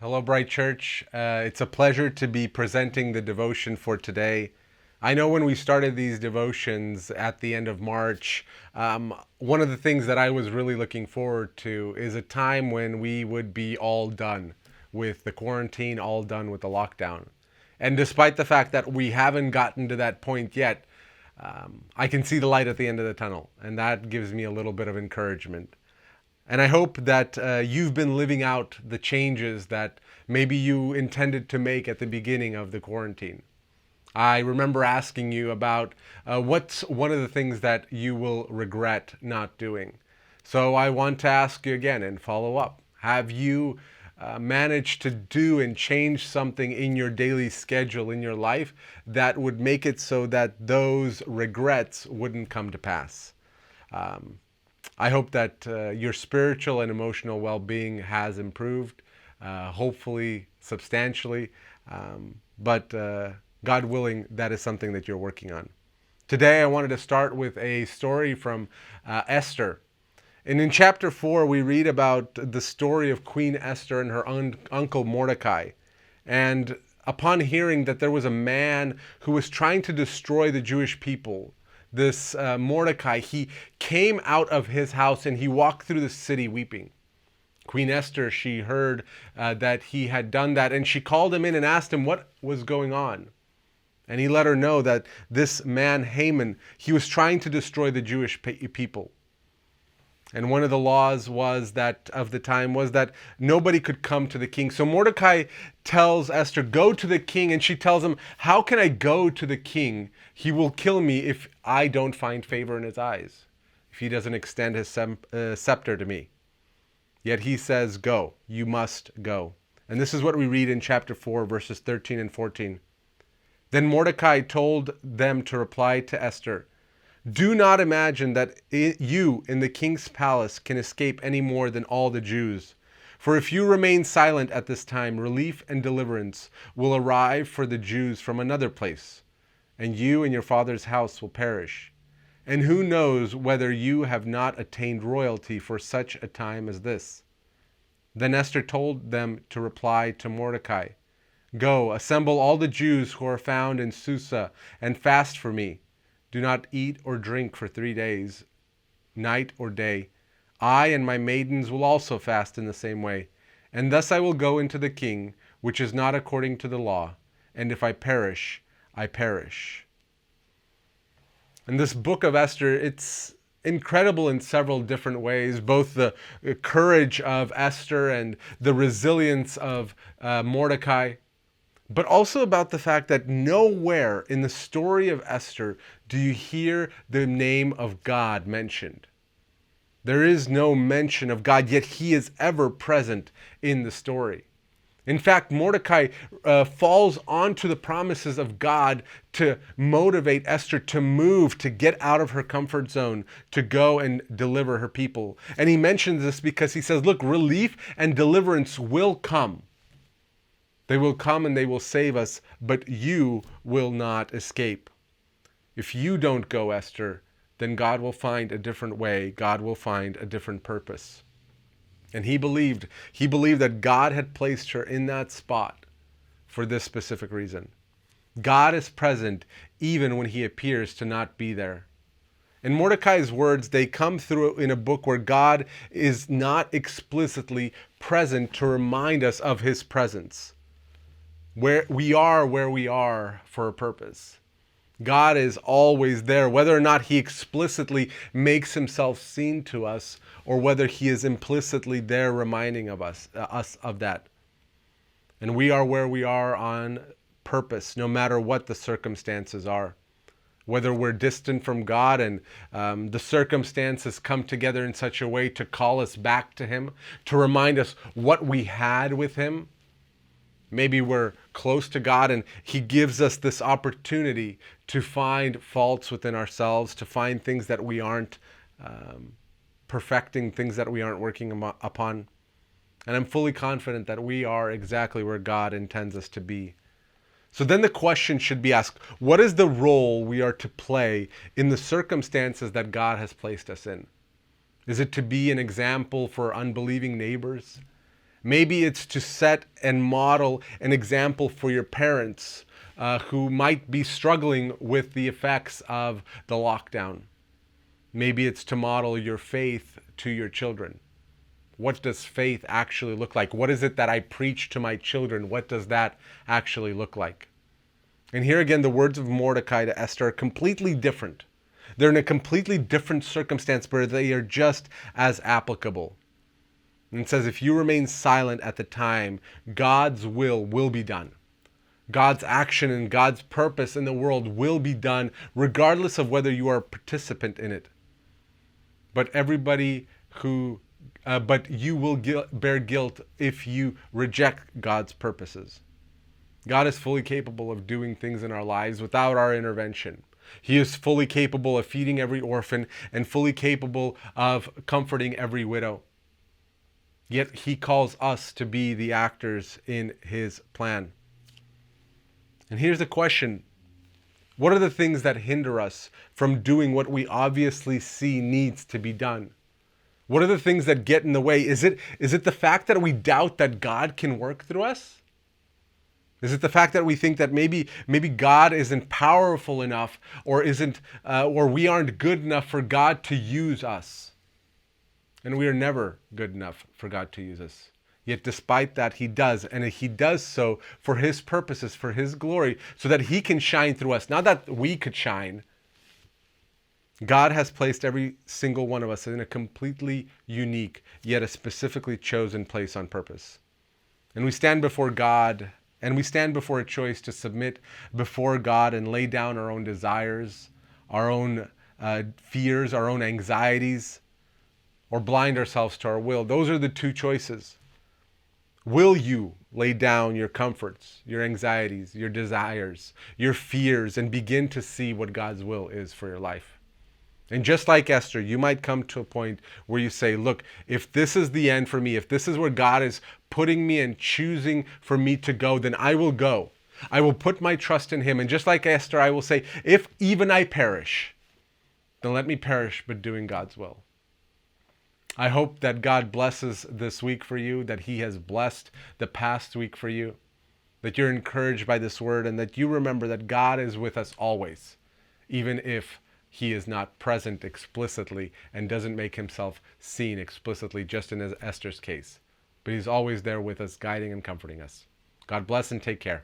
Hello, Bryte Church. It's a pleasure to be presenting the devotion for today. I know when we started these devotions at the end of March, one of the things that I was really looking forward to is a time when we would be all done with the quarantine, all done with the lockdown. And despite the fact that we haven't gotten to that point yet, I can see the light at the end of the tunnel, and that gives me a little bit of encouragement. And I hope that you've been living out the changes that maybe you intended to make at the beginning of the quarantine. I remember asking you about what's one of the things that you will regret not doing. So I want to ask you again and follow up. Have you managed to do and change something in your daily schedule, in your life, that would make it so that those regrets wouldn't come to pass? I hope that your spiritual and emotional well-being has improved, hopefully substantially, but God willing, that is something that you're working on. Today, I wanted to start with a story from Esther. And in chapter 4, we read about the story of Queen Esther and her uncle Mordecai. And upon hearing that there was a man who was trying to destroy the Jewish people, this Mordecai, he came out of his house and he walked through the city weeping. Queen Esther, she heard that he had done that, and she called him in and asked him what was going on. And he let her know that this man, Haman, he was trying to destroy the Jewish people. And one of the laws was that of the time was that nobody could come to the king. So Mordecai tells Esther, go to the king. And she tells him, how can I go to the king? He will kill me if I don't find favor in his eyes, if he doesn't extend his scepter to me. Yet he says, go, you must go. And this is what we read in chapter 4, verses 13 and 14. Then Mordecai told them to reply to Esther, do not imagine that you in the king's palace can escape any more than all the Jews. For if you remain silent at this time, relief and deliverance will arrive for the Jews from another place, and you and your father's house will perish. And who knows whether you have not attained royalty for such a time as this? Then Esther told them to reply to Mordecai, go, assemble all the Jews who are found in Susa, and fast for me. Do not eat or drink for 3 days, night or day. I and my maidens will also fast in the same way. And thus I will go into the king, which is not according to the law. And if I perish, I perish. And this book of Esther, it's incredible in several different ways, both the courage of Esther and the resilience of Mordecai, but also about the fact that nowhere in the story of Esther do you hear the name of God mentioned. There is no mention of God, yet he is ever present in the story. In fact, Mordecai falls onto the promises of God to motivate Esther to move, to get out of her comfort zone, to go and deliver her people. And he mentions this because he says, look, relief and deliverance will come. They will come and they will save us, but you will not escape. If you don't go, Esther, then God will find a different way. God will find a different purpose. And he believed that God had placed her in that spot for this specific reason. God is present even when he appears to not be there. And Mordecai's words, they come through in a book where God is not explicitly present to remind us of his presence. Where we are for a purpose. God is always there, whether or not he explicitly makes himself seen to us, or whether he is implicitly there reminding of us of that. And we are where we are on purpose, no matter what the circumstances are. Whether we're distant from God and the circumstances come together in such a way to call us back to him, to remind us what we had with him. Maybe we're close to God and he gives us this opportunity to find faults within ourselves, to find things that we aren't perfecting, things that we aren't working upon. And I'm fully confident that we are exactly where God intends us to be. So then the question should be asked, what is the role we are to play in the circumstances that God has placed us in? Is it to be an example for unbelieving neighbors? Maybe it's to set and model an example for your parents who might be struggling with the effects of the lockdown. Maybe it's to model your faith to your children. What does faith actually look like? What is it that I preach to my children? What does that actually look like? And here again, the words of Mordecai to Esther are completely different. They're in a completely different circumstance, but they are just as applicable. And it says, if you remain silent at the time, God's will be done. God's action and God's purpose in the world will be done, regardless of whether you are a participant in it. But you will bear guilt if you reject God's purposes. God is fully capable of doing things in our lives without our intervention. He is fully capable of feeding every orphan and fully capable of comforting every widow. Yet he calls us to be the actors in his plan. And here's the question. What are the things that hinder us from doing what we obviously see needs to be done? What are the things that get in the way? Is it the fact that we doubt that God can work through us? Is it the fact that we think that maybe God isn't powerful enough, or we aren't good enough for God to use us? And we are never good enough for God to use us. Yet despite that, he does. And he does so for his purposes, for his glory, so that he can shine through us. Not that we could shine. God has placed every single one of us in a completely unique, yet a specifically chosen place on purpose. And we stand before God, and we stand before a choice to submit before God and lay down our own desires, our own fears, our own anxieties, or blind ourselves to our will. Those are the two choices. Will you lay down your comforts, your anxieties, your desires, your fears, and begin to see what God's will is for your life? And just like Esther, you might come to a point where you say, look, if this is the end for me, if this is where God is putting me and choosing for me to go, then I will go. I will put my trust in him. And just like Esther, I will say, if even I perish, then let me perish, but doing God's will. I hope that God blesses this week for you, that he has blessed the past week for you, that you're encouraged by this word, and that you remember that God is with us always, even if he is not present explicitly and doesn't make himself seen explicitly, just in Esther's case. But he's always there with us, guiding and comforting us. God bless and take care.